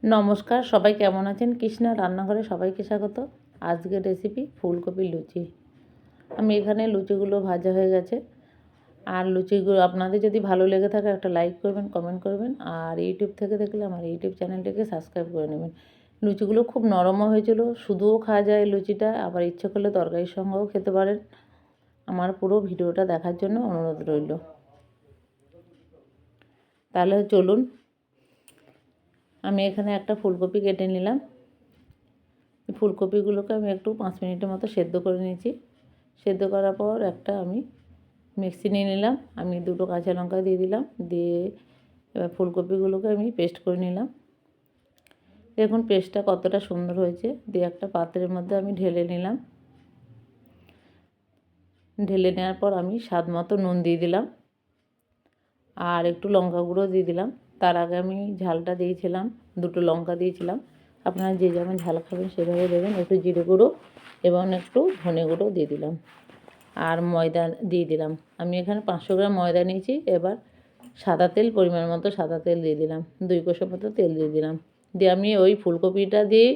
নমস্কার, সবাই কেমন আছেন? কৃষ্ণা রান্নাঘরে সবাইকে স্বাগত। আজকের রেসিপি ফুলকপির লুচি। আমি এখানে লুচিগুলো ভাজা হয়ে গেছে। আর লুচিগুলো আপনাদের যদি ভালো লেগে থাকে একটা লাইক করবেন, কমেন্ট করবেন। আর ইউটিউব থেকে দেখলে আমার ইউটিউব চ্যানেলটিকে সাবস্ক্রাইব করে নেবেন। লুচিগুলো খুব নরমও হয়েছিল, শুধুও খাওয়া যায় লুচিটা, আবার ইচ্ছে করলে তরকারির সঙ্গেও খেতে পারেন। আমার পুরো ভিডিওটা দেখার জন্য অনুরোধ রইল। তাহলে চলুন, আমি এখানে একটা ফুলকপি কেটে নিলাম। ফুলকপিগুলোকে আমি একটু 5 মিনিটের মতো সেদ্ধ করে নিয়েছি। সেদ্ধ করার পর একটা আমি মিক্সি নিয়ে নিলাম। আমি 2টো কাঁচা লঙ্কা দিয়ে দিলাম। দিয়ে এবার ফুলকপিগুলোকে আমি পেস্ট করে নিলাম। দেখুন পেস্টটা কতটা সুন্দর হয়েছে। দিয়ে একটা পাত্রের মধ্যে আমি ঢেলে নিলাম। ঢেলে নেওয়ার পর আমি স্বাদ মতো নুন দিয়ে দিলাম আর একটু লঙ্কা গুঁড়ো দিয়ে দিলাম। তার আগে আমি ঝালটা দিয়েছিলাম, 2টো লঙ্কা দিয়েছিলাম। আপনারা যে যেমন ঝাল খাবেন সেভাবে দেবেন। একটু জিরে গুঁড়ো এবং একটু ধনে গুঁড়ো দিয়ে দিলাম আর ময়দা দিয়ে দিলাম। আমি এখানে 500 গ্রাম ময়দা নিয়েছি। এবার সাদা তেল, পরিমাণ মতো সাদা তেল দিয়ে দিলাম। 2 কোষা মতো তেল দিয়ে দিলাম। দিয়ে আমি ওই ফুলকপিটা দিয়ে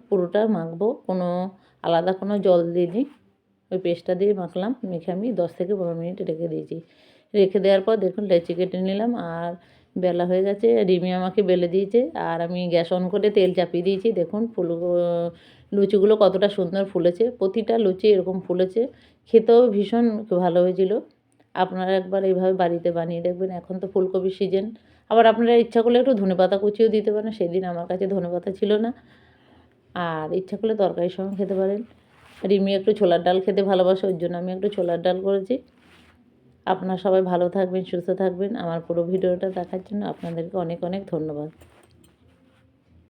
পুরোটা মাখবো, আলাদা কোনো জল দিইনি। ওই পেস্টটা দিয়ে মাখলাম। মেখে আমি 10 থেকে 15 মিনিট রেখে দিয়েছি। রেখে দেওয়ার পর দেখুন লেচি কেটে নিলাম। আর বেলা হয়ে গেছে, রিমি আমাকে বেলে দিয়েছে। আর আমি গ্যাস অন করে তেল চাপিয়ে দিয়েছি। দেখুন লুচিগুলো কতটা সুন্দর ফুলেছে। প্রতিটা লুচি এরকম ফুলেছে, খেতেও ভীষণ ভালো হয়েছিল। আপনারা একবার এইভাবে বাড়িতে বানিয়ে দেখবেন। এখন তো ফুলকপির সিজন। আবার আপনারা ইচ্ছা করলে একটু ধনেপাতা কুচিও দিতে পারেন। সেদিন আমার কাছে ধনেপাতা ছিল না। আর ইচ্ছা করলে তরকারির সঙ্গে খেতে পারেন। রিমি একটু ছোলার ডাল খেতে ভালোবাসে, ওর জন্য আমি একটু ছোলার ডাল করেছি। আপনারা সবাই ভালো থাকবেন, সুস্থ থাকবেন। আমার পুরো ভিডিওটা দেখার জন্য আপনাদেরকে অনেক অনেক ধন্যবাদ।